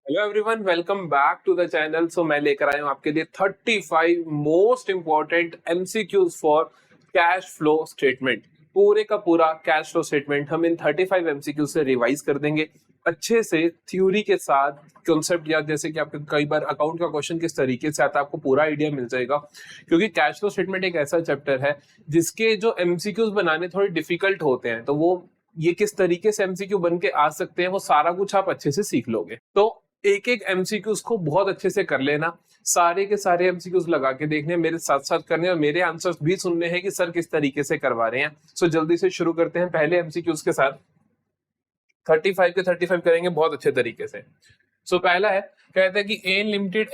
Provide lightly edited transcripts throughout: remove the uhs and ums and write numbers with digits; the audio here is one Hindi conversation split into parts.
Hello everyone, welcome back to the channel. So मैं लेकर आया हूँ आपके लिए 35 most important MCQs for cash flow statement. पूरे का पूरा कैश फ्लो स्टेटमेंट हम इन 35 एमसीक्यू से रिवाइज कर देंगे अच्छे से, थ्योरी के साथ। कॉन्सेप्ट या जैसे कि आपके कई बार अकाउंट का क्वेश्चन किस तरीके से आता है, आपको पूरा आइडिया मिल जाएगा। क्योंकि कैश फ्लो स्टेटमेंट एक ऐसा चैप्टर है जिसके जो एमसीक्यूज बनाने थोड़े डिफिकल्ट होते हैं, तो वो ये किस तरीके से एमसीक्यू बन के आ सकते हैं वो सारा कुछ आप अच्छे से सीख लोगे। तो एक एक एमसीक्यूज को बहुत अच्छे से कर लेना, सारे के सारे एमसीक्यूज लगा के देखने, मेरे साथ साथ करने और मेरे आंसर्स भी सुनने हैं कि सर किस तरीके से करवा रहे हैं। सो जल्दी से शुरू करते हैं पहले एमसीक्यूज के साथ। 35 के 35 करेंगे बहुत अच्छे तरीके से। सो पहला है, कहते हैं कि ए limited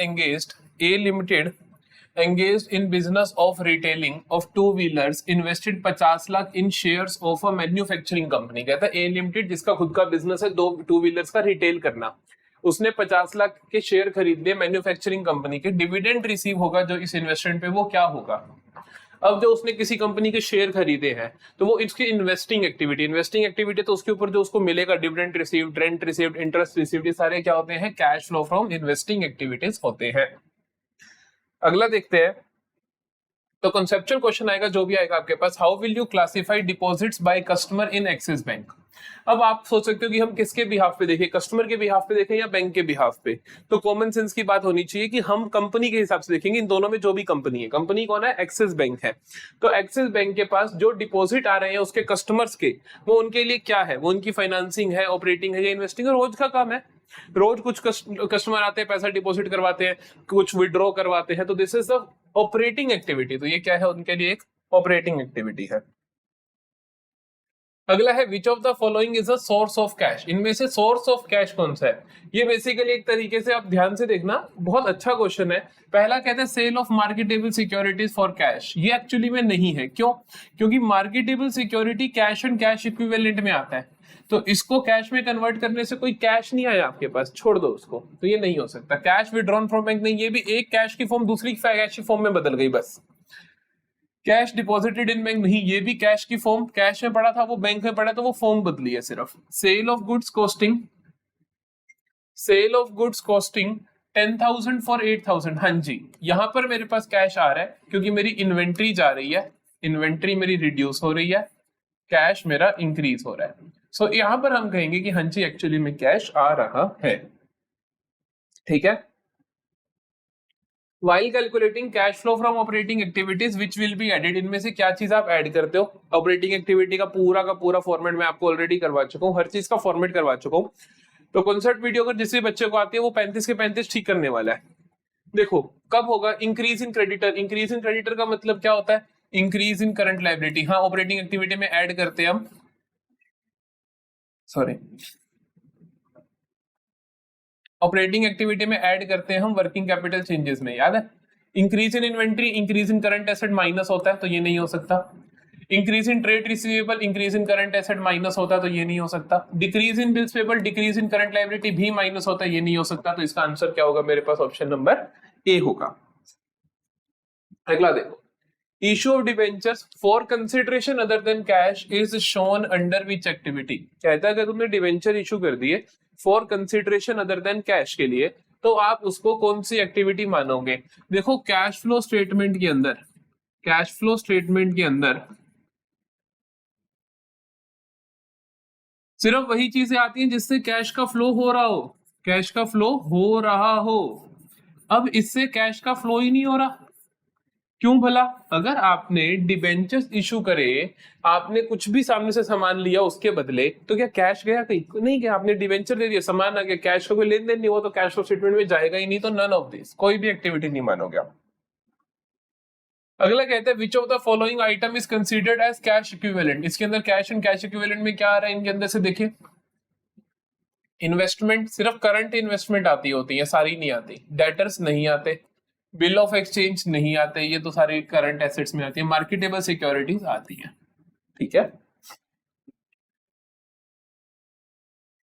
engaged in business of retailing of two wheelers invested 50 lakh in shares of a manufacturing company। कहता है ए लिमिटेड जिसका खुद का बिजनेस है दो टू व्हीलर्स का रिटेल करना, उसने 50 लाख के शेयर खरीद लिए मैन्युफैक्चरिंग कंपनी के। डिविडेंड रिसीव होगा जो इस इन्वेस्टमेंट पे, वो क्या होगा। अब जो उसने किसी कंपनी के शेयर खरीदे हैं तो वो इसकी इन्वेस्टिंग एक्टिविटी तो उसके ऊपर जो उसको मिलेगा, dividend received, rent received, interest received, ये सारे क्या होते हैं, cash flow from investing activities होते हैं। अगला देखते हैं, तो कॉन्सेप्चुअल क्वेश्चन आएगा जो भी आएगा आपके पास, how will you classify deposits by customer in Axis Bank. अब आप सोच सकते हो कि हम किसके बिहाफ पे देखें, कस्टमर के बिहाफ पे देखें या बैंक के बिहाफ पे। तो कॉमन सेंस की बात होनी चाहिए कि हम कंपनी के हिसाब से देखेंगे। इन दोनों में जो भी कंपनी है, कंपनी कौन है, एक्सिस बैंक है। तो एक्सिस बैंक के पास जो डिपॉजिट आ रहे हैं उसके कस्टमर्स के, वो उनके लिए क्या है, वो उनकी फाइनेंसिंग है, ऑपरेटिंग है या इन्वेस्टिंग है, रोज का काम है। रोज कुछ कस्टमर आते हैं, पैसा डिपॉजिट करवाते हैं, कुछ विड्रॉ करवाते हैं, तो this is the operating activity. तो ये क्या है, उनके लिए एक ऑपरेटिंग एक्टिविटी है। अगला है, which of the following is a source of cash. इनमें से सोर्स ऑफ कैश कौन सा है। ये बेसिकली एक तरीके से आप ध्यान से देखना, बहुत अच्छा क्वेश्चन है। पहला कहते हैं sale of marketable securities for cash. ये एक्चुअली में नहीं है, क्यों, क्योंकि marketable security cash and cash equivalent में आता है, तो इसको कैश में कन्वर्ट करने से कोई कैश नहीं आया आपके पास, छोड़ दो उसको, तो ये नहीं हो सकता। कैश विड्रॉन फ्रॉम बैंक नहीं, ये भी एक कैश की फॉर्म दूसरी कैश की फॉर्म में बदल गई बस। कैश डिपॉजिटेड इन बैंक नहीं, ये भी कैश की फॉर्म, कैश में पड़ा था वो बैंक में पड़ा तो वो फॉर्म बदली है सिर्फ। Sale of goods costing 10,000 for 8,000। हाँ जी, यहां पर मेरे पास कैश आ रहा है क्योंकि मेरी इन्वेंट्री जा रही है, इन्वेंट्री मेरी रिड्यूस हो रही है, कैश मेरा इंक्रीज हो रहा है। सो यहां पर हम कहेंगे कि हाँ जी एक्चुअली में कैश आ रहा है। ठीक है। While calculating cash flow from operating activities which will be added, इनमें से क्या चीज आप ऐड करते हो। ऑपरेटिंग एक्टिविटी का पूरा फॉर्मेट मैं आपको ऑलरेडी करवा चुका हूँ, हर चीज का फॉर्मेट करवा चुका हूँ। तो कॉन्सेप्ट वीडियो अगर जिस भी बच्चे को आती है वो 35 के 35 ठीक करने वाला है। देखो कब होगा, increase in creditor. Increase in creditor का मतलब क्या होता है, इंक्रीज इन करंट लायबिलिटी। हाँ, ऑपरेटिंग एक्टिविटी में ऐड करते हैं हम, सॉरी, ऑपरेटिंग एक्टिविटी में ऐड करते हैं हम वर्किंग कैपिटल चेंजेस में, याद है। Increase in inventory, increase in current asset minus होता है तो ये नहीं हो सकता। Increase in trade receivable, increase in current asset minus होता है तो ये नहीं हो सकता। Decrease in bills payable, decrease in current liability भी माइनस होता है, ये नहीं हो सकता। तो इसका आंसर क्या होगा, मेरे पास ऑप्शन नंबर ए होगा। अगला देखो, issue of debentures for consideration other than cash is shown under which activity. कहता है अगर तुमने डिबेंचर इशू कर दिए for consideration other than cash के लिए, तो आप उसको कौन सी एक्टिविटी मानोगे। देखो कैश फ्लो स्टेटमेंट के अंदर, कैश फ्लो स्टेटमेंट के अंदर सिर्फ वही चीजें आती हैं जिससे कैश का फ्लो हो रहा हो, कैश का फ्लो हो रहा हो। अब इससे कैश का फ्लो ही नहीं हो रहा, क्यों भला। अगर आपने डिबेंचर्स इशू करे, आपने कुछ भी सामने से सामान लिया उसके बदले, तो क्या कैश गया कहीं नहीं गया। आपने डिबेंचर दे दिया, सामान आ गया, कैश का कोई लेन देन नहीं हुआ, तो कैश फ्लो स्टेटमेंट में जाएगा ही नहीं। तो नन ऑफ दिस, कोई भी एक्टिविटी नहीं मानोगे आप। अगला कहते हैं which of the following item is considered as cash equivalent. इसके अंदर कैश एंड कैश इक्विवेलेंट में क्या आ रहा है, इनके अंदर से देखिए, इन्वेस्टमेंट सिर्फ करंट इन्वेस्टमेंट आती होती है, सारी नहीं आती। डेटर्स नहीं आते, बिल ऑफ एक्सचेंज नहीं आते, ये तो सारी करंट एसेट्स में आती है। मार्केटेबल सिक्योरिटीज आती है। ठीक है।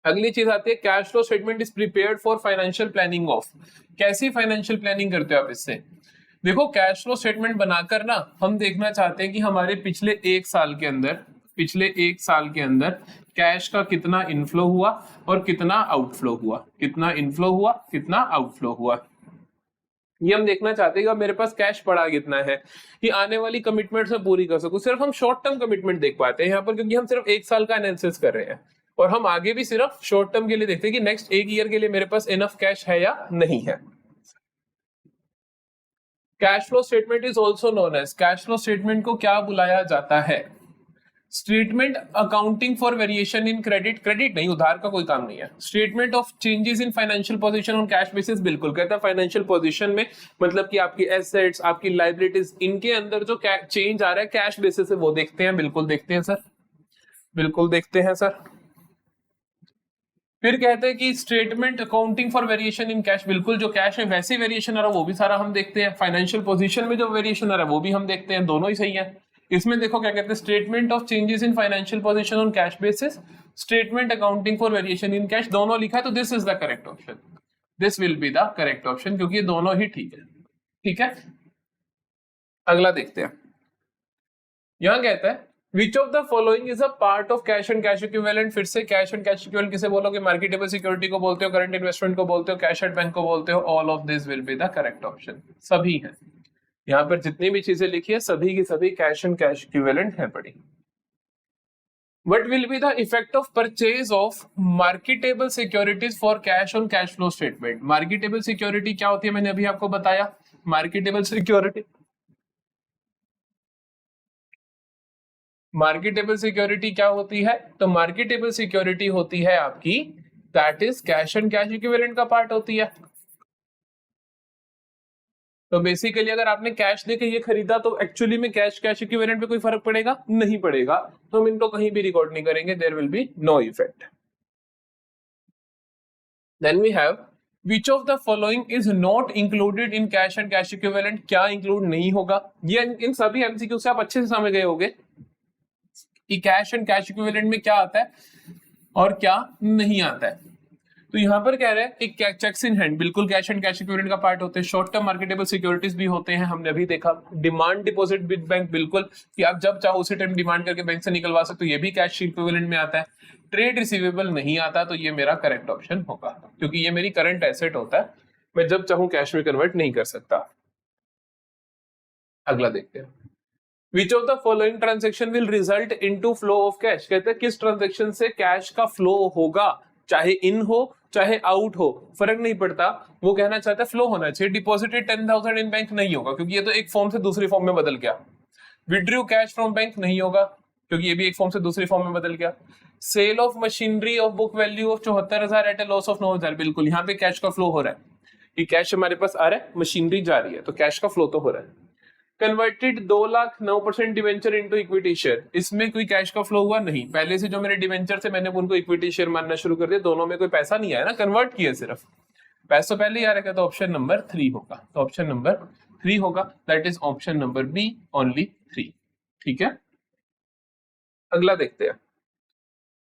अगली चीज आती है, cash flow statement is prepared for financial planning of. कैसी फाइनेंशियल प्लानिंग करते हो आप इससे। देखो कैश फ्लो स्टेटमेंट बनाकर ना हम देखना चाहते हैं कि हमारे पिछले एक साल के अंदर पिछले एक साल के अंदर कैश का कितना इनफ्लो हुआ और कितना आउटफ्लो हुआ, कितना इनफ्लो हुआ कितना आउटफ्लो हुआ, ये हम देखना चाहते हैं कि मेरे पास कैश पड़ा कितना है कि आने वाली कमिटमेंट्स में पूरी कर सकूं। सिर्फ हम शॉर्ट टर्म कमिटमेंट देख पाते हैं यहाँ पर, क्योंकि हम सिर्फ एक साल का एनालिसिस कर रहे हैं और हम आगे भी सिर्फ शॉर्ट टर्म के लिए देखते हैं कि नेक्स्ट एक ईयर के लिए मेरे पास इनफ कैश है या नहीं है। Cash flow statement is also known as, cash flow statement को क्या बुलाया जाता है? Statement accounting for variation in credit, credit नहीं, उधार का कोई काम नहीं है। Statement of changes in financial position on cash basis, बिल्कुल कहता है फाइनेंशियल पोजीशन में, मतलब कि आपकी एसेट्स आपकी लाइबिलिटीज इनके अंदर जो चेंज आ रहा है कैश बेसिस से, वो देखते हैं। बिल्कुल देखते हैं सर, बिल्कुल देखते हैं सर। फिर कहते हैं कि statement accounting for variation in cash, बिल्कुल जो कैश है वैसे वेरिएशन आ रहा है वो भी सारा हम देखते हैं। फाइनेंशियल पोजीशन में जो वेरिएशन आ रहा है वो भी हम देखते हैं, दोनों ही सही है। इसमें देखो क्या कहते हैं, statement of changes in financial position on cash basis, statement accounting for variation in cash, दोनों लिखा है, तो this is the correct option, this will be the correct option, क्योंकि ये दोनों ही ठीक है। ठीक है, अगला देखते हैं। यहां कहता है Which of the following is a part of cash and cash equivalent? फिर से कैश एंड कैश इक्विवेलेंट किसे बोलोगे? मार्केटेबल सिक्योरिटी को बोलते हो, करंट इन्वेस्टमेंट को बोलते हो, कैश एट बैंक को बोलते हो। All of this will be the correct option, सभी हैं यहाँ पर जितनी भी चीजें लिखी है सभी की सभी कैश एंड कैश इक्विवेलेंट है पड़ी। What will be the effect of purchase of marketable securities for cash on cash flow statement? Marketable security क्या होती है, मैंने अभी आपको बताया। Marketable security, मार्केटेबल सिक्योरिटी क्या होती है? तो मार्केटेबल सिक्योरिटी होती है आपकी, that is cash and cash equivalent का पार्ट होती है। तो बेसिकली अगर आपने कैश देके ये खरीदा तो एक्चुअली में कैश कैश इक्विवेलेंट पे कोई फर्क पड़ेगा? नहीं पड़ेगा, तो हम इनको कहीं भी रिकॉर्ड नहीं करेंगे, there will be no effect. Then we have Which of the following is not included in cash and cash equivalent? क्या इंक्लूड नहीं होगा? ये इन सभी एमसीक्यू से आप अच्छे से समझ गए होंगे कि कैश एंड कैश इक्विवेलेंट में क्या आता है और क्या नहीं आता है। तो यहां पर कह रहे हैं एक चेक्स इन हैंड, बिल्कुल कैश एंड कैश इक्विवेलेंट का पार्ट होते हैं। शॉर्ट टर्म मार्केटेबल सिक्योरिटीज भी होते हैं, हमने अभी देखा। डिमांड डिपॉजिट विद बैंक, बिल्कुल कि आप जब चाहो उसी टाइम डिमांड करके बैंक से निकलवा सकते हो, ये भी कैश इक्विवेलेंट में आता है। ट्रेड रिसीवेबल नहीं आता, तो ये मेरा करेक्ट ऑप्शन होगा, क्योंकि ये मेरी करंट एसेट होता है, मैं जब चाहूं कैश में कन्वर्ट नहीं कर सकता। अगला देखते हैं। Which of the following transaction will result into flow of cash? कहते हैं किस ट्रांजेक्शन से कैश का फ्लो होगा, चाहे इन हो चाहे आउट हो, फर्क नहीं पड़ता। वो कहना चाहता है फ्लो होना चाहिए। डिपॉजिटेड 10,000 इन बैंक नहीं होगा, क्योंकि ये तो एक फॉर्म से दूसरी फॉर्म में बदल गया। विड्रू कैश फ्रॉम बैंक नहीं होगा, क्योंकि ये भी एक फॉर्म से दूसरी फॉर्म में बदल गया। Sale of machinery of book value of 74,000 at a loss of 9,000, बिल्कुल यहाँ पे कैश का फ्लो हो रहा है कि कैश हमारे पास आ रहा है, मशीनरी जा रही है, तो कैश का फ्लो तो हो रहा है। Converted 2,09% debenture into equity share, इसमें कोई कैश का फ्लो हुआ नहीं। पहले से जो मेरे डिवेंचर से मैंने उनको इक्विटी शेयर मानना शुरू कर दिया, दोनों में कोई पैसा नहीं आया ना, कन्वर्ट किया सिर्फ, पैसा पहले ही आ रहा है, तो ऑप्शन नंबर 3 होगा। तो ऑप्शन नंबर 3 होगा, that is option number B, only 3। ठीक है, अगला देखते हैं।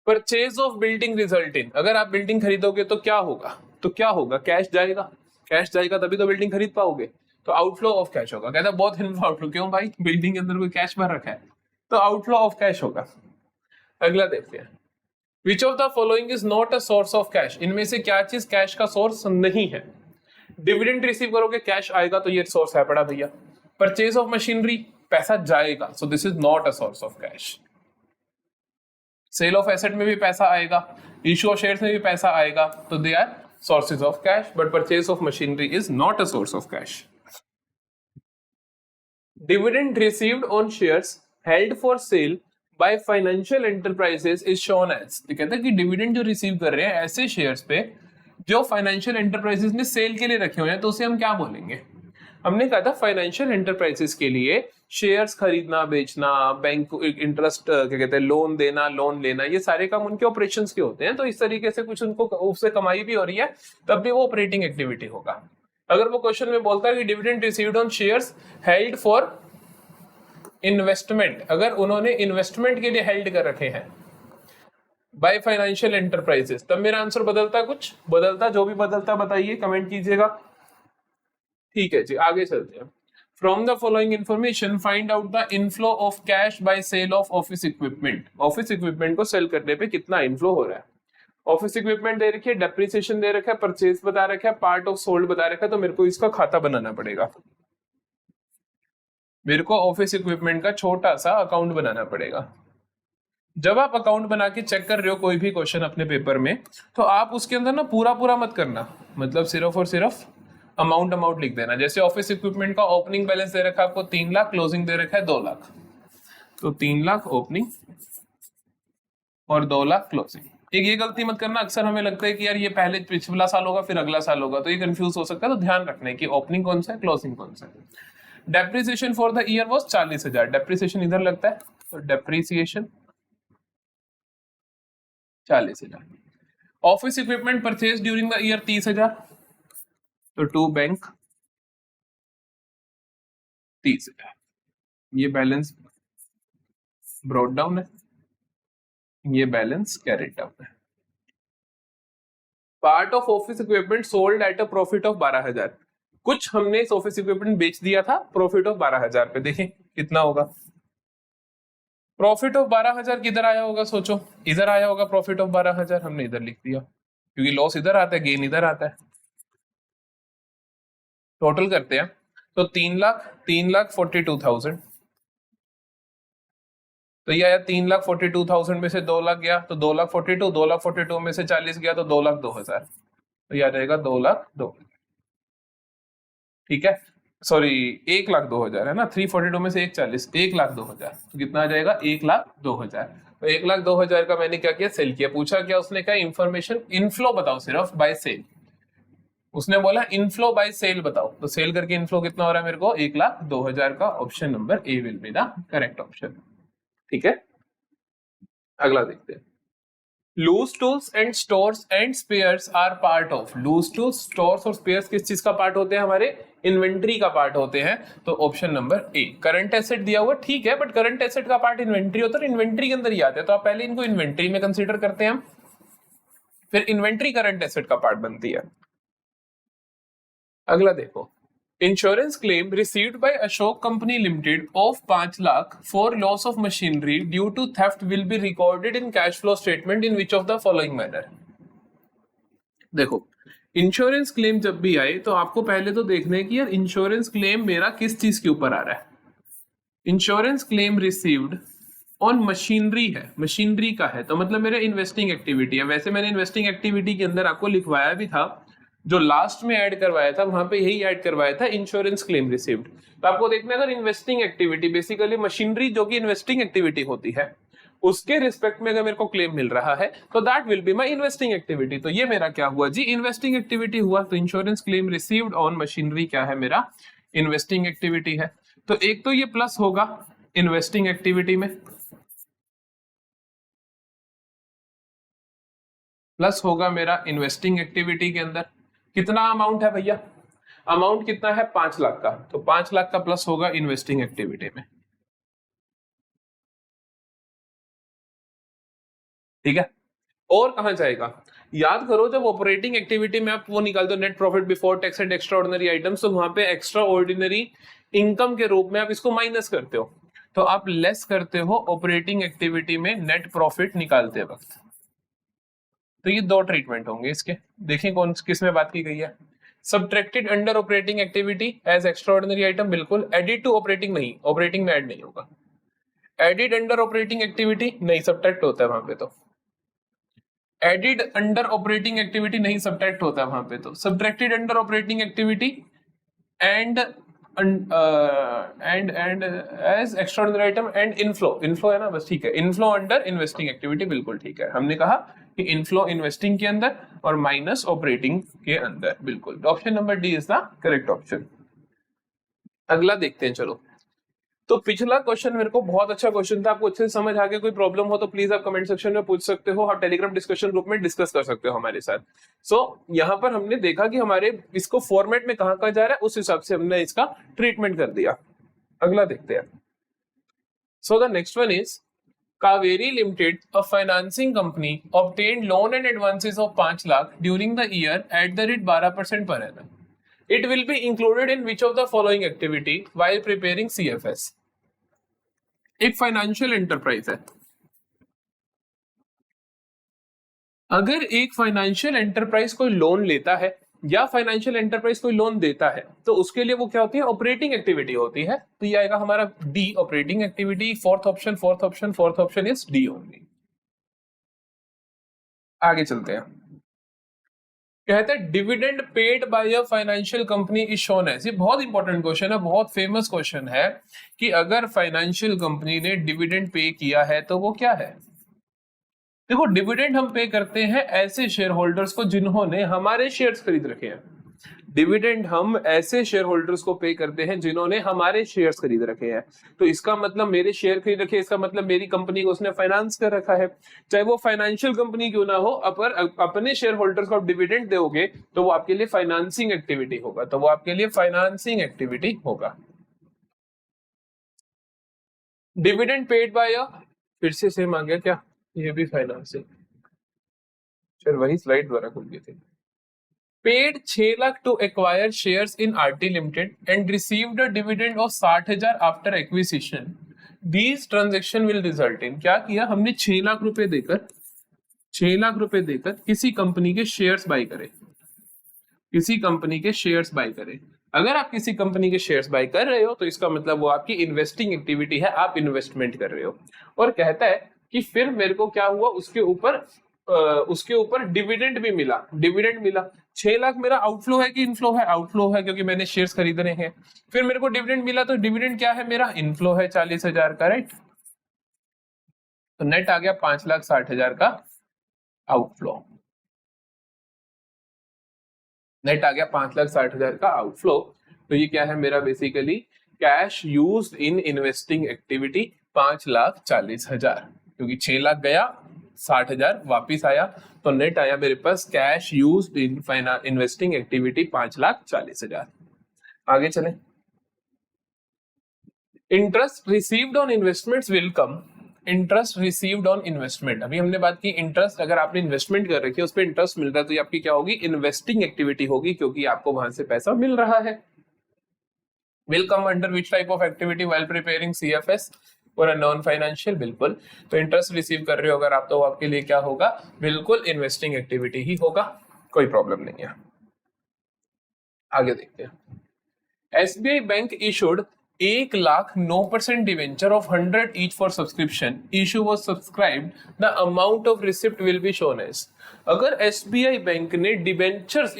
Purchase of building result in, अगर आप बिल्डिंग खरीदोगे तो क्या होगा? तो क्या होगा? कैश जाएगा, कैश जाएगा तभी तो बिल्डिंग खरीद पाओगे, तो आउटफ्लो ऑफ कैश होगा। कहता है बहुत आउटफ्लो, क्यों भाई, बिल्डिंग के अंदर कोई कैश भर रखा है, तो आउटफ्लो ऑफ कैश होगा। अगला देखते हैं। Which of the following is not a source of cash? इनमें से क्या चीज कैश का सोर्स नहीं है? डिविडेंड रिसीव करोगे, कैश आएगा, तो ये सोर्स है पड़ा भैया। परचेज ऑफ मशीनरी, पैसा जाएगा, so this is not a source of cash. Sale of asset में भी पैसा आएगा, इशू ऑफ शेयर्स में भी पैसा आएगा, तो they are sources of cash, but purchase of machinery is not a source of cash. Dividend received on shares held for sale by financial enterprises is shown as, तो कहते हैं कि डिविडेंड जो रिसीव कर रहे हैं ऐसे शेयर्स पे जो फाइनेंशियल एंटरप्राइजेस ने सेल के लिए रखे हुए हैं, तो उसे हम क्या बोलेंगे? हमने कहा था फाइनेंशियल एंटरप्राइजेस के लिए शेयर्स खरीदना बेचना, बैंक को इंटरेस्ट क्या कहते हैं, लोन देना लोन लेना, ये सारे काम उनके ऑपरेशंस के होते हैं। तो इस तरीके से कुछ उनको उससे कमाई भी हो रही है, तब भी वो ऑपरेटिंग एक्टिविटी होगा। अगर वो क्वेश्चन में बोलता है कि dividend received on shares held for investment, अगर उन्होंने इन्वेस्टमेंट के लिए हेल्ड कर रखे हैं बाय फाइनेंशियल एंटरप्राइजेस, तब मेरा आंसर बदलता, कुछ बदलता, जो भी बदलता बताइए, कमेंट कीजिएगा। ठीक है जी, आगे चलते हैं। From the following information find out the inflow of cash by sale of office equipment. Office equipment को सेल करने पे कितना इनफ्लो हो रहा है। ऑफिस इक्विपमेंट दे रखी है, डेप्रिसिएशन दे रखा है, परचेज बता रखा है, पार्ट ऑफ सोल्ड बता रखा है, तो मेरे को इसका खाता बनाना पड़ेगा। मेरे को ऑफिस इक्विपमेंट का छोटा सा अकाउंट बनाना पड़ेगा। जब आप अकाउंट बना के चेक कर रहे हो कोई भी क्वेश्चन अपने पेपर में, तो आप उसके अंदर ना पूरा पूरा मत करना, मतलब सिर्फ और सिर्फ अमाउंट लिख देना। जैसे ऑफिस इक्विपमेंट का ओपनिंग बैलेंस दे रखा है आपको 3 लाख, क्लोजिंग दे रखा है 2 लाख, तो 3 लाख ओपनिंग और 2 लाख क्लोजिंग। एक ये गलती मत करना, अक्सर हमें लगता है कि यार ये पहले पिछला साल होगा फिर अगला साल होगा, तो ये कंफ्यूज हो सकता है। तो ध्यान रखना है कि ओपनिंग कौन सा है, क्लोजिंग कौन सा है। Depreciation for the year was 40,000, depreciation इधर लगता है, तो depreciation 40,000। Office equipment purchase during the year 30,000, तो टू बैंक 30,000। ये बैलेंस ब्रॉट डाउन है, ये बैलेंस कैरिड डाउन है। Part of office equipment sold at a profit of 12,000, कुछ हमने इस ऑफिस इक्विपमेंट बेच दिया था प्रॉफिट ऑफ 12,000 पे। देखें कितना होगा प्रॉफिट ऑफ 12,000, किधर आया होगा सोचो, इधर आया होगा प्रॉफिट ऑफ 12,000, हमने इधर लिख दिया क्योंकि लॉस इधर आता है, गेन इधर आता है। टोटल करते हैं तो 3,42,000, तो ये आया 3,42,000 में से 2 लाख गया तो 2,42,000, 2,42,000 में से 40 गया तो 2,02,000, तो ये आ जाएगा 2,02,000। ठीक है, सॉरी 1,02,000 है ना, 342 में से 140, 1,02,000, तो कितना आ जाएगा 1,02,000। तो 1,02,000 का मैंने क्या किया, सेल किया। पूछा क्या उसने, कहा इंफॉर्मेशन इनफ्लो बताओ सिर्फ बाय सेल, उसने बोला इनफ्लो बाय सेल बताओ, तो सेल करके इनफ्लो कितना हो रहा है मेरे को 1,02,000 का। Option number A will be the correct option. ठीक है, अगला देखते हैं। Loose tools and stores and spares are part of, loose tools stores और स्पेयर्स किस चीज का पार्ट होते हैं, हमारे इन्वेंट्री का पार्ट होते हैं, तो ऑप्शन नंबर ए। करंट एसेट दिया हुआ ठीक है, बट करंट एसेट का पार्ट इन्वेंट्री होता है, इन्वेंट्री के अंदर ही आते हैं, तो आप पहले इनको इन्वेंट्री में कंसीडर करते हैं हम, फिर इन्वेंट्री करंट एसेट का पार्ट बनती है। अगला देखो, insurance claim received by Ashok company limited of 5 lakh for loss of machinery due to theft will be recorded in cash flow statement in which of the following manner. देखो इंश्योरेंस क्लेम जब भी आए तो आपको पहले तो देखना है कि यार इंश्योरेंस क्लेम मेरा किस चीज के ऊपर आ रहा है। Insurance claim received on machinery है, मशीनरी का है, तो मतलब मेरा इन्वेस्टिंग एक्टिविटी है। वैसे मैंने इन्वेस्टिंग एक्टिविटी के अंदर आपको लिखवाया भी था, जो लास्ट में ऐड करवाया था वहां पे यही ऐड करवाया था इंश्योरेंस क्लेम रिसीव्ड। तो आपको देखना है अगर इन्वेस्टिंग एक्टिविटी, बेसिकली मशीनरी जो कि इन्वेस्टिंग एक्टिविटी होती है, उसके रिस्पेक्ट में अगर मेरे को क्लेम मिल रहा है तो that will be my investing activity. तो ये मेरा क्या हुआ जी, इन्वेस्टिंग एक्टिविटी हुआ। तो insurance claim received on machinery क्या है, मेरा इन्वेस्टिंग एक्टिविटी है। तो एक तो ये प्लस होगा इन्वेस्टिंग एक्टिविटी में, प्लस होगा मेरा इन्वेस्टिंग एक्टिविटी के अंदर। कितना अमाउंट है भैया, अमाउंट कितना है 5 लाख का, तो 5 लाख का प्लस होगा इन्वेस्टिंग एक्टिविटी में। ठीक है, और कहां जाएगा, याद करो जब ऑपरेटिंग एक्टिविटी में आप वो निकाल दो net profit before tax and extra ordinary items, तो वहां पे एक्स्ट्रा ऑर्डिनरी इनकम के रूप में आप इसको माइनस करते हो, तो आप लेस करते हो ऑपरेटिंग एक्टिविटी में नेट प्रॉफिट निकालते वक्त। तो ये दो ट्रीटमेंट होंगे इसके, देखें कौन किस में बात की गई है। Subtracted under operating activity as extra ordinary item, बिल्कुल। एडिड टू ऑपरेटिंग नहीं, ऑपरेटिंग में ऐड नहीं होगा। एडिड अंडर ऑपरेटिंग एक्टिविटी नहीं, सब्ट्रैक्ट होता है वहां पे, तो एडिड अंडर ऑपरेटिंग एक्टिविटी नहीं सब्ट्रैक्ट होता है वहां पे, तो subtracted under operating activity and and as extraordinary item and inflow, inflow है ना बस, ठीक है। इनफ्लो अंडर इन्वेस्टिंग एक्टिविटी, बिल्कुल ठीक है। हमने कहा कि इनफ्लो इन्वेस्टिंग के अंदर और माइनस ऑपरेटिंग के अंदर, बिल्कुल। Option number D is the correct option. अगला देखते हैं, चलो। तो पिछला क्वेश्चन मेरे को बहुत अच्छा क्वेश्चन था, आपको अच्छे से समझ आ गया। कोई प्रॉब्लम हो तो प्लीज आप कमेंट सेक्शन में पूछ सकते हो, और टेलीग्राम डिस्कशन ग्रुप में डिस्कस कर सकते हो हमारे साथ। सो यहाँ पर हमने देखा कि हमारे इसको फॉर्मेट में कहाँ कहाँ जा रहा है, उस हिसाब से हमने इसका ट्रीटमेंट कर दिया। अगला देखते हैं। So the next one is Kaveri limited, a financing company, obtained loan and advances of 5 lakh during the year at the rate 12% per annum. It will be included in which of the following activity while preparing CFS। एक फाइनेंशियल एंटरप्राइज है, अगर एक फाइनेंशियल एंटरप्राइज कोई लोन लेता है या फाइनेंशियल एंटरप्राइज कोई लोन देता है तो उसके लिए वो क्या होती है, ऑपरेटिंग एक्टिविटी होती है। तो ये आएगा हमारा D, operating activity. Fourth option is D only. आगे चलते हैं, कहते हैं dividend paid by a financial company is shown as. ये बहुत इंपॉर्टेंट क्वेश्चन है, बहुत फेमस क्वेश्चन है कि अगर फाइनेंशियल कंपनी ने डिविडेंड पे किया है तो वो क्या है। देखो, डिविडेंड हम पे करते हैं ऐसे शेयर होल्डर्स को जिन्होंने हमारे शेयर्स खरीद रखे हैं। डिविडेंड हम ऐसे शेयर होल्डर्स को पे करते हैं जिन्होंने हमारे शेयर्स खरीद रखे हैं। तो इसका मतलब मेरे शेयर खरीद रखे, इसका मतलब मेरी कंपनी को उसने फाइनेंस कर रखा है, चाहे वो फाइनेंशियल कंपनी क्यों ना हो। अगर अपने शेयर होल्डर्स को आप डिविडेंड दोगे तो वो आपके लिए फाइनेंसिंग एक्टिविटी होगा, तो वो आपके लिए फाइनेंसिंग एक्टिविटी होगा। डिविडेंड पेड बाय, फिर से सेम आ गया क्या, ये भी फाइनेंसिंग, फिर वही स्लाइड द्वारा खुल गई थी। Paid 6 lakh to acquire shares in RT limited and received a dividend of 60,000 after acquisition. These transaction will result in, क्या किया हमने, 6 लाख रुपए देकर किसी कंपनी के शेयर्स बाय करे, किसी कंपनी के शेयर्स बाय करे। अगर आप किसी कंपनी के शेयर्स बाय कर रहे हो तो इसका मतलब वो आपकी इन्वेस्टिंग एक्टिविटी है, आप इन्वेस्टमेंट कर रहे हो। और कहता है कि फिर मेरे को क्या हुआ, उसके ऊपर डिविडेंड भी मिला, 6 लाख मेरा आउटफ्लो है कि इनफ्लो है, आउटफ्लो है क्योंकि मैंने शेयर्स खरीद रहे हैं। फिर मेरे को डिविडेंड मिला, तो डिविडेंड क्या है मेरा, इनफ्लो है 40,000 का, राइट। तो नेट आ गया 5,60,000 का आउटफ्लो, नेट आ गया 5,60,000 का आउटफ्लो। तो ये क्या है मेरा, basically cash used in investing activity 5,40,000, क्योंकि 6 लाख गया, 60,000 वापिस आया, तो नेट आया मेरे पास cash used in investing activity 5,40,000। आगे चले, interest received on investments will come. Interest received on investment, अभी हमने बात की इंटरेस्ट, अगर आपने इन्वेस्टमेंट कर रखी है उस पर इंटरेस्ट मिल रहा है तो ये आपकी क्या होगी, इन्वेस्टिंग एक्टिविटी होगी, क्योंकि आपको वहां से पैसा मिल रहा है। Will come under which type of activity while preparing CFS और नॉन फाइनेंशियल, बिल्कुल। तो इंटरेस्ट रिसीव कर रहे हो अगर आप, तो आपके लिए क्या होगा, बिल्कुल इन्वेस्टिंग एक्टिविटी ही होगा, कोई प्रॉब्लम नहीं है। आगे देखते हैं, SBI bank issued 1,09% debenture of 100 each for subscription. Issue was subscribed. The amount of receipt will be shown as. अगर SBI बैंक ने डिबेंचर्स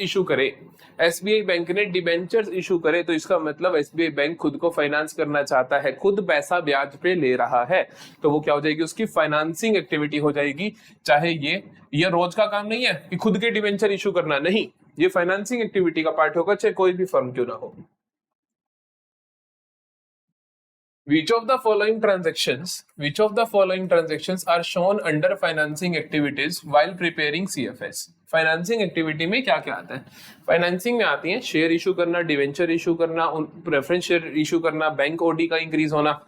इशू करे, तो इसका मतलब SBI बैंक खुद को फाइनेंस करना चाहता है, खुद पैसा ब्याज पे ले रहा है, तो वो क्या हो जाएगी, उसकी फाइनेंसिंग एक्टिविटी हो जाएगी। चाहे ये रोज का काम नहीं है कि खुद के डिबेंचर इशू करना, नहीं, ये फाइनेंसिंग एक्टिविटी का पार्ट होगा, चाहे कोई भी फर्म क्यों ना हो। Which of the following transactions are shown under financing activities while preparing CFS? Financing activity में क्या क्या आता है, फाइनेंसिंग में आती है शेयर इशू करना, डिवेंचर इशू करना, प्रेफरेंस शेयर इशू करना, बैंक ओडी का इंक्रीज होना।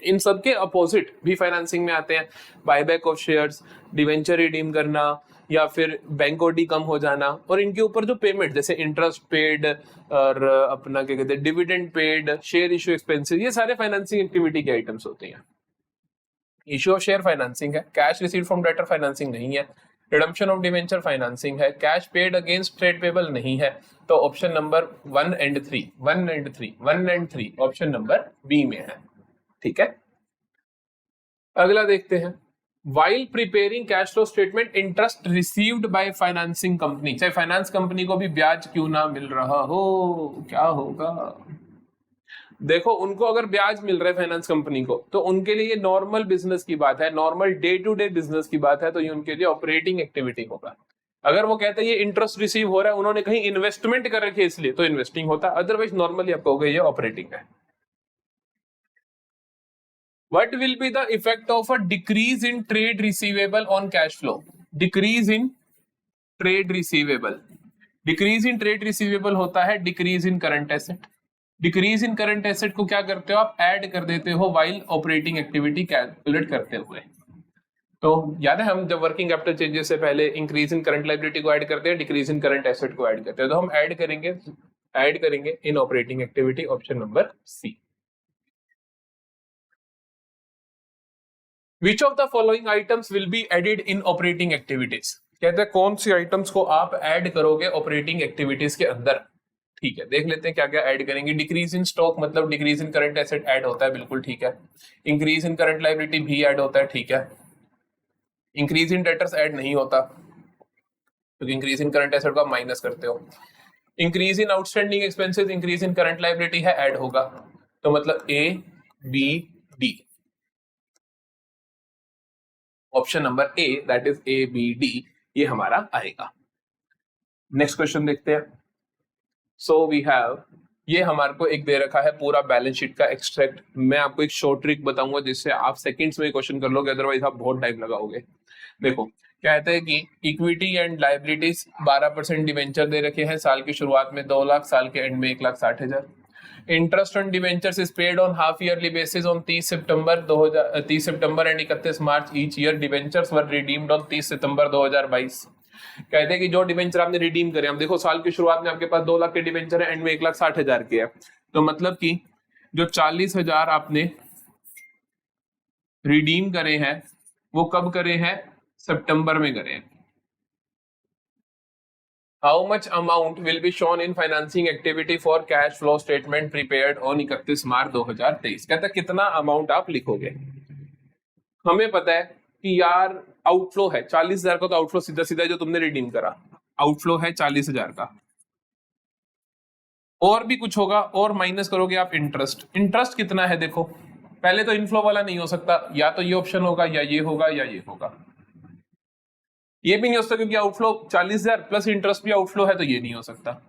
इन सब के अपोजिट भी फाइनेंसिंग में आते हैं, buyback of shares, debenture redeem करना, या फिर बैंक ओडी कम हो जाना, और इनके ऊपर जो पेमेंट जैसे इंटरेस्ट पेड और अपना क्या कहते हैं dividend paid, share issue expenses, ये सारे फाइनेंसिंग एक्टिविटी के आइटम्स होते हैं। इशू ऑफ शेयर फाइनेंसिंग है, cash received from debtor financing नहीं है, रिडम्पशन ऑफ डिवेंचर फाइनेंसिंग है, cash paid against trade payable नहीं है। तो option number 1 and 3 option number B में है, ठीक है। अगला देखते हैं, While preparing cash flow statement, interest received by financing company, चाहे फाइनेंस कंपनी को भी ब्याज क्यों ना मिल रहा हो, क्या होगा। देखो, उनको अगर ब्याज मिल रहा है फाइनेंस कंपनी को, तो उनके लिए नॉर्मल बिजनेस की बात है, normal day to day business की बात है, तो ये उनके लिए ऑपरेटिंग एक्टिविटी होगा। अगर वो कहते हैं ये इंटरेस्ट रिसीव हो रहा है, उन्होंने कहीं इन्वेस्टमेंट कर रखी है इसलिए, तो इन्वेस्टिंग होता है, अदरवाइज नॉर्मली आप कहोगे ये ऑपरेटिंग है। What will be the effect of a decrease in trade receivable on cash flow? Decrease in trade receivable. Decrease in trade receivable होता है decrease in current asset. Decrease in current asset को क्या करते हो आप, ऐड कर देते हो while operating activity कैलकुलेट करते हुए। तो याद है हम जब वर्किंग कैपिटल चेंजेस से पहले इंक्रीज इन करंट लायबिलिटी को ऐड करते हैं, डिक्रीज इन करंट एसेट को ऐड करते हैं, तो हम ऐड करेंगे in operating activity, option number C. Which of the following items will be added in operating activities, कहते हैं कौन सी आइटम्स को आप ऐड करोगे ऑपरेटिंग एक्टिविटीज के अंदर। ठीक है, देख लेते हैं क्या क्या ऐड करेंगे। डिक्रीज इन स्टॉक मतलब decrease in current asset add होता है, बिल्कुल ठीक है। इंक्रीज इन करंट लायबिलिटी भी ऐड होता है, ठीक है। इंक्रीज इन डेटर्स ऐड नहीं होता क्योंकि इंक्रीज इन करंट एसेट को आप माइनस करते हो। Increase in outstanding expenses increase in current liability है, ऐड होगा, तो मतलब A B D, option number A that is A B D ये हमारा आएगा। नेक्स्ट क्वेश्चन देखते हैं। सो वी हैव, ये हमारे को एक दे रखा है पूरा बैलेंस शीट का एक्सट्रैक्ट। मैं आपको एक शॉर्ट ट्रिक बताऊंगा जिससे आप सेकंड्स में क्वेश्चन कर लोगे, अदरवाइज आप बहुत टाइम लगाओगे। देखो कहते हैं कि इक्विटी एंड लायबिलिटीज 12% डिवेंचर दे रखे हैं, साल की शुरुआत में 2 लाख, साल के एंड में 1,60,000। Interest on debentures is paid on half yearly basis on 30 September and 31 March each year. Debentures were redeemed on 30 सितंबर 2022। कहते हैं कि जो डिवेंचर आपने रिडीम करे, हम देखो साल की शुरुआत में आपके पास 2 लाख के डिवेंचर है, एंड में 1,60,000 के है, तो मतलब कि जो 40,000 आपने रिडीम करे हैं वो कब करे हैं, सितंबर में करे हैं। How much amount will be shown in financing activity for cash flow statement prepared on 31 मार्च 2023। कहता है कितना अमाउंट आप लिखोगे। हमें पता है कि यार आउटफ्लो है 40,000 का, तो आउटफ्लो सीधा सीधा जो तुमने रिडीम करा आउटफ्लो है 40,000 का, और भी कुछ होगा और माइनस करोगे आप इंटरेस्ट। इंटरेस्ट कितना है देखो, पहले तो इनफ्लो वाला नहीं हो सकता, या तो ये ऑप्शन होगा या ये होगा या ये होगा। ये भी नहीं हो सकता क्योंकि आउटफ्लो 40,000 प्लस इंटरेस्ट भी आउटफ्लो है, तो ये नहीं हो सकता।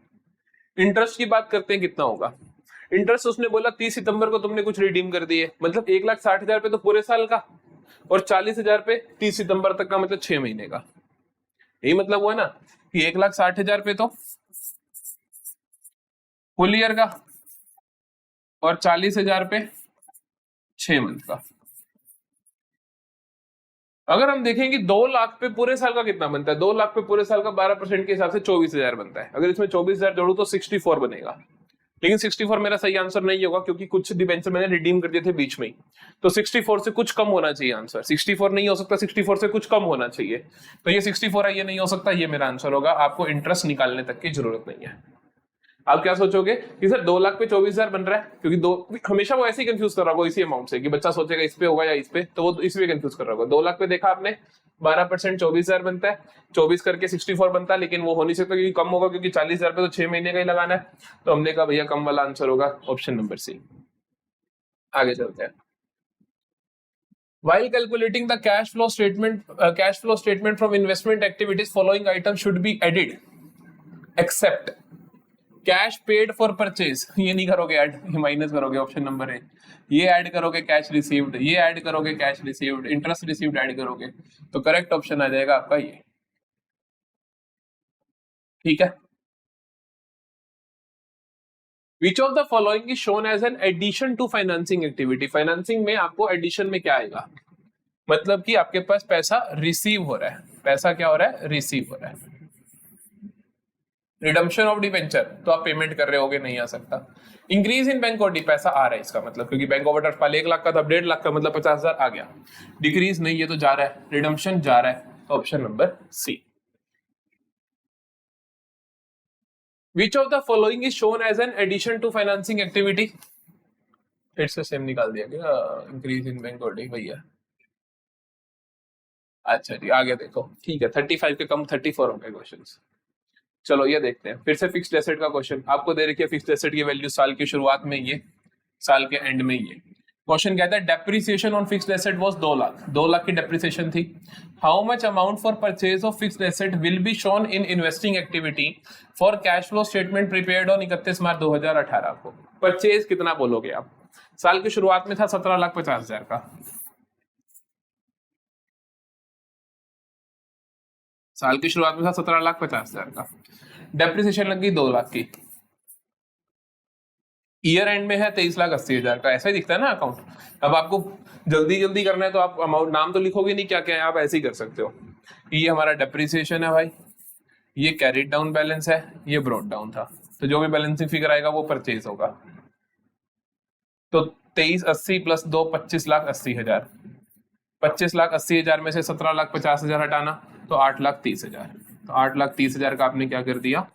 इंटरेस्ट की बात करते हैं कितना होगा। इंटरेस्ट उसने बोला 30 सितंबर को तुमने कुछ रिडीम कर दिए, मतलब 1,60,000 पे तो पूरे साल का, और 40,000 पे 30 सितंबर तक का, मतलब 6 महीने का। यही मतलब हुआ ना कि 1,60,000 पे तो फुल ईयर का, और 40,000 पे 6 मंथ का। अगर हम देखेंगे 2 लाख पे पूरे साल का कितना बनता है, 2 लाख पे पूरे साल का 12% के हिसाब से 24,000 बनता है। अगर इसमें 24,000 जोड़ू तो 64 बनेगा, लेकिन 64 मेरा सही आंसर नहीं होगा क्योंकि कुछ डिबेंचर मैंने रिडीम कर दिए थे बीच में ही, तो 64 से कुछ कम होना चाहिए आंसर। 64 नहीं हो सकता, 64 से कुछ कम होना चाहिए, तो ये 64 है, ये नहीं हो सकता, ये मेरा आंसर होगा। आपको इंटरेस्ट निकालने तक की जरूरत नहीं है। आप क्या सोचोगे कि सर 2 लाख पे 24,000 बन रहा है, क्योंकि दो हमेशा वो ऐसे ही कंफ्यूज कर रहा होगा इसी अमाउंट से, कि बच्चा सोचेगा इस पे होगा या इस पे, तो वो इसलिए कंफ्यूज कर रहा होगा। 2 लाख पे देखा आपने 12% 24,000 बनता है, 24 करके 64 बनता है, लेकिन वो हो नहीं सकता क्योंकि कम होगा, क्योंकि 40,000 पे तो 6 महीने का ही लगाना है। तो हमने कहा भैया कम वाला आंसर होगा, ऑप्शन नंबर सी। आगे चलते हैं। While calculating the cash flow statement from investment activities, following items should be added, except cash paid for purchase, ये नहीं करोगे ऐड, ये माइनस करोगे, ऑप्शन नंबर ए। ये ऐड करोगे कैश रिसीव्ड, ये ऐड करोगे cash received, interest received add करोगे, तो करेक्ट ऑप्शन आ जाएगा आपका ये। ठीक है। Which of the following is shown as an addition to financing activity. Financing में आपको एडिशन में क्या आएगा, मतलब कि आपके पास पैसा रिसीव हो रहा है, पैसा क्या हो रहा है, रिसीव हो रहा है। रिडम्पशन ऑफ डिवेंचर तो आप पेमेंट कर रहे होगे, नहीं आ सकता। इंक्रीज इन बैंक ओडी पैसा आ रहा है इसका मतलब, क्योंकि बैंक ओवर पहले 1 लाख का था, 1.5 लाख का, मतलब 50,000 आ गया। डिक्रीज नहीं, ये तो जा रहा है, रिडम्पशन जा रहा है, option number C. Which of the following is shown as an addition to financing activity. फिर से सेम निकाल दिया गया, इंक्रीज इन बैंक ओडी भैया। अच्छा जी आगे देखो, ठीक है 35 के कम 34 हो गए क्वेश्चन। चलो ये देखते हैं फिर से फिक्स्ड एसेट का क्वेश्चन। आपको दे रखी है फिक्स्ड एसेट की वैल्यू साल की शुरुआत में ये, साल के एंड में ये। क्वेश्चन कहता है depreciation on fixed asset was 2 lakh, 2 lakh की डेप्रिसिएशन थी। How much amount for purchase of fixed asset will be shown in investing activity for cash flow statement prepared on 31 मार्च 2018 को। परचेज कितना बोलोगे आप, साल की शुरुआत में था 17,50,000 का, साल की शुरुआत में था 17,50,000 का, डेप्रिसिएशन लग गई 2 लाख की, ईयर एंड में है 23,80,000 का, ऐसा ही दिखता है ना अकाउंट। अब आपको जल्दी जल्दी करना है तो आप अमाउंट नाम तो लिखोगे नहीं क्या क्या है, आप ऐसे ही कर सकते हो। ये हमारा डेप्रिसिएशन है भाई, ये कैरिड डाउन बैलेंस है, ये ब्रॉट डाउन था, तो जो भी बैलेंसिंग फिगर आएगा वो परचेज होगा। तो 2380 प्लस 2 25,80,000, 25,80,000 में से 17,50,000 हटाना तो 8,30,000, तो 8,30,000 का आपने क्या कर दिया,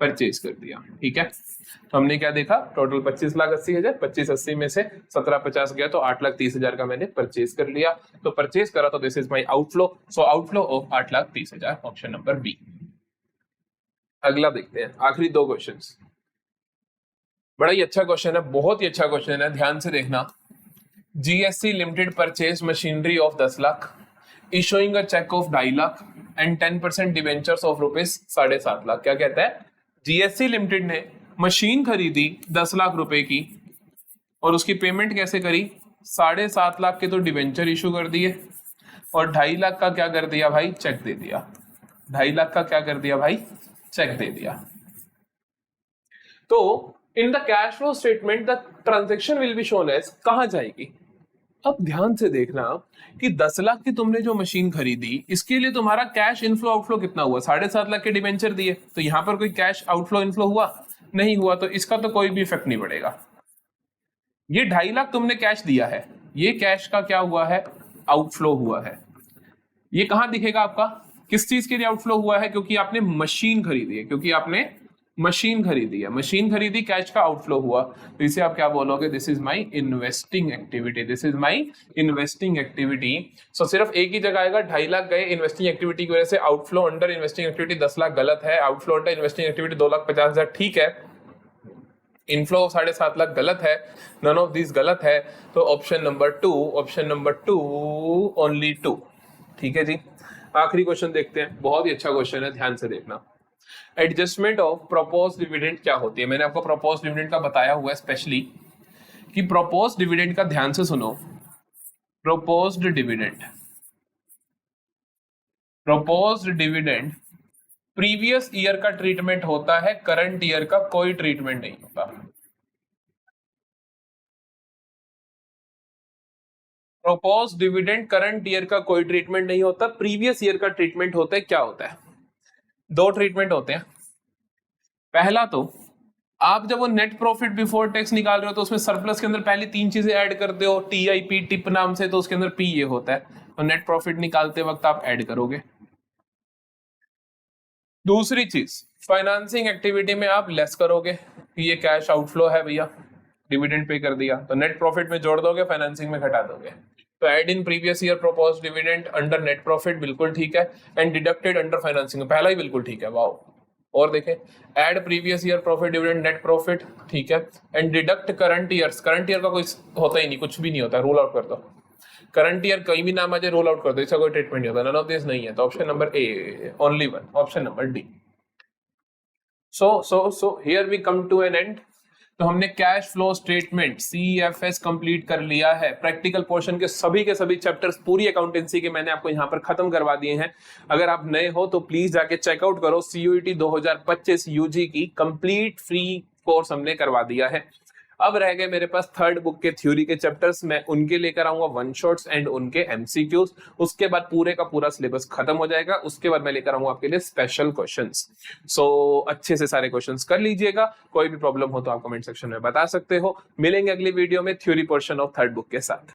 परचेज कर दिया। ठीक है, तो हमने क्या देखा, टोटल 25,80,000, 25,80 में से 17,50 गया तो 8,30,000 का मैंने परचेज कर लिया। तो परचेज करा तो this is my outflow, so outflow of 8,30,000, option number B. अगला देखते हैं, आखिरी 2 क्वेश्चंस। बड़ा ही अच्छा क्वेश्चन है, बहुत ही अच्छा क्वेश्चन है, ध्यान से देखना। GSC limited purchase machinery of 10 lakh, issuing a cheque of 2.5 lakh and 10% debentures of ₹7.5 lakh. क्या कहता है, GSC लिमिटेड ने मशीन खरीदी 10 लाख रुपए की और उसकी पेमेंट कैसे करी, 7.5 लाख के तो डिवेंचर इशू कर दिए और 2.5 लाख का क्या कर दिया भाई, चेक दे दिया। 2.5 लाख का क्या कर दिया भाई, चेक दे दिया। तो in the cash flow statement the transaction will be shown as, कहां जाएगी। अब ध्यान से देखना कि 10 लाख की तुमने जो मशीन खरीदी, इसके लिए तुम्हारा कैश इनफ्लो आउटफ्लो कितना हुआ, 7.5 लाख के डिवेंचर दिए, तो यहां पर कोई कैश आउटफ्लो इनफ्लो हुआ नहीं हुआ, तो इसका तो कोई भी इफेक्ट नहीं पड़ेगा। ये 2.5 लाख तुमने कैश दिया है, ये कैश का क्या हुआ है, आउटफ्लो हुआ है। ये कहां दिखेगा आपका, किस चीज के लिए आउटफ्लो हुआ है, क्योंकि आपने मशीन खरीदी है, क्योंकि आपने मशीन खरीदी है, मशीन खरीदी, कैश का आउटफ्लो हुआ, तो इसे आप क्या बोलोगे, this is my investing activity, this is my investing activity. So सिर्फ एक ही जगह आएगा, 2.5 लाख गए इन्वेस्टिंग एक्टिविटी की वजह से, outflow under investing activity 10 lakh गलत है, आउटफ्लो अंडर इन्वेस्टिंग एक्टिविटी 2,50,000 ठीक है, इनफ्लो 7.5 लाख गलत है, नन ऑफ दिस गलत है, तो option number 2, option number 2, only 2। ठीक है जी, आखिरी क्वेश्चन देखते हैं, बहुत ही अच्छा क्वेश्चन है, ध्यान से देखना। एडजस्टमेंट ऑफ प्रोपोज डिविडेंड क्या होती है, मैंने आपको प्रोपोज डिविडेंड का बताया हुआ है स्पेशली, कि प्रोपोज डिविडेंड का ध्यान से सुनो। Proposed dividend, proposed dividend previous year का ट्रीटमेंट होता है, करंट ईयर का कोई ट्रीटमेंट नहीं होता। प्रोपोज डिविडेंड करंट ईयर का कोई ट्रीटमेंट नहीं होता, प्रीवियस ईयर का ट्रीटमेंट होता है। क्या होता है, 2 ट्रीटमेंट होते हैं। पहला तो आप जब वो नेट प्रॉफिट बिफोर टैक्स निकाल रहे हो तो उसमें सरप्लस के अंदर पहले 3 चीजें ऐड करते हो, TIP टिप नाम से, तो उसके अंदर P ये होता है, तो नेट प्रॉफिट निकालते वक्त आप ऐड करोगे। दूसरी चीज, फाइनेंसिंग एक्टिविटी में आप लेस करोगे, ये कैश आउटफ्लो है भैया, डिविडेंड पे कर दिया, तो नेट प्रॉफिट में जोड़ दोगे, फाइनेंसिंग में घटा दोगे। तो add in previous year proposed dividend under net profit, बिल्कुल ठीक है, एंड डिडक्टेड अंडर फाइनेंसिंग, पहला ही बिल्कुल ठीक है, वाओ। और देखें, add previous year profit dividend net profit, ठीक है, and deduct current years, current year का कोई होता ही नहीं, कुछ भी नहीं होता, रूल आउट कर दो, करंट ईयर कहीं भी नाम आ जाए रूल आउट कर दो, इसका कोई ट्रीटमेंट नहीं होता, नन ऑफ दिस नहीं है, तो option number A, only 1, option number D. So here we come to an end. तो हमने cash flow statement CFS complete कर लिया है, प्रैक्टिकल पोर्शन के सभी चैप्टर्स पूरी अकाउंटेंसी के मैंने आपको यहाँ पर खत्म करवा दिए हैं। अगर आप नए हो तो प्लीज जाके चेकआउट करो, CUET 2025 UG की कंप्लीट फ्री कोर्स हमने करवा दिया है। अब रह गए मेरे पास 3rd बुक के थ्योरी के चैप्टर्स, मैं उनके लेकर आऊंगा 1 शॉट्स एंड उनके MCQs, उसके बाद पूरे का पूरा सिलेबस खत्म हो जाएगा, उसके बाद मैं लेकर आऊंगा आपके लिए स्पेशल क्वेश्चंस। सो अच्छे से सारे क्वेश्चंस कर लीजिएगा, कोई भी प्रॉब्लम हो तो आप कमेंट सेक्शन में बता सकते हो। मिलेंगे अगली वीडियो में theory portion of 3rd book के साथ।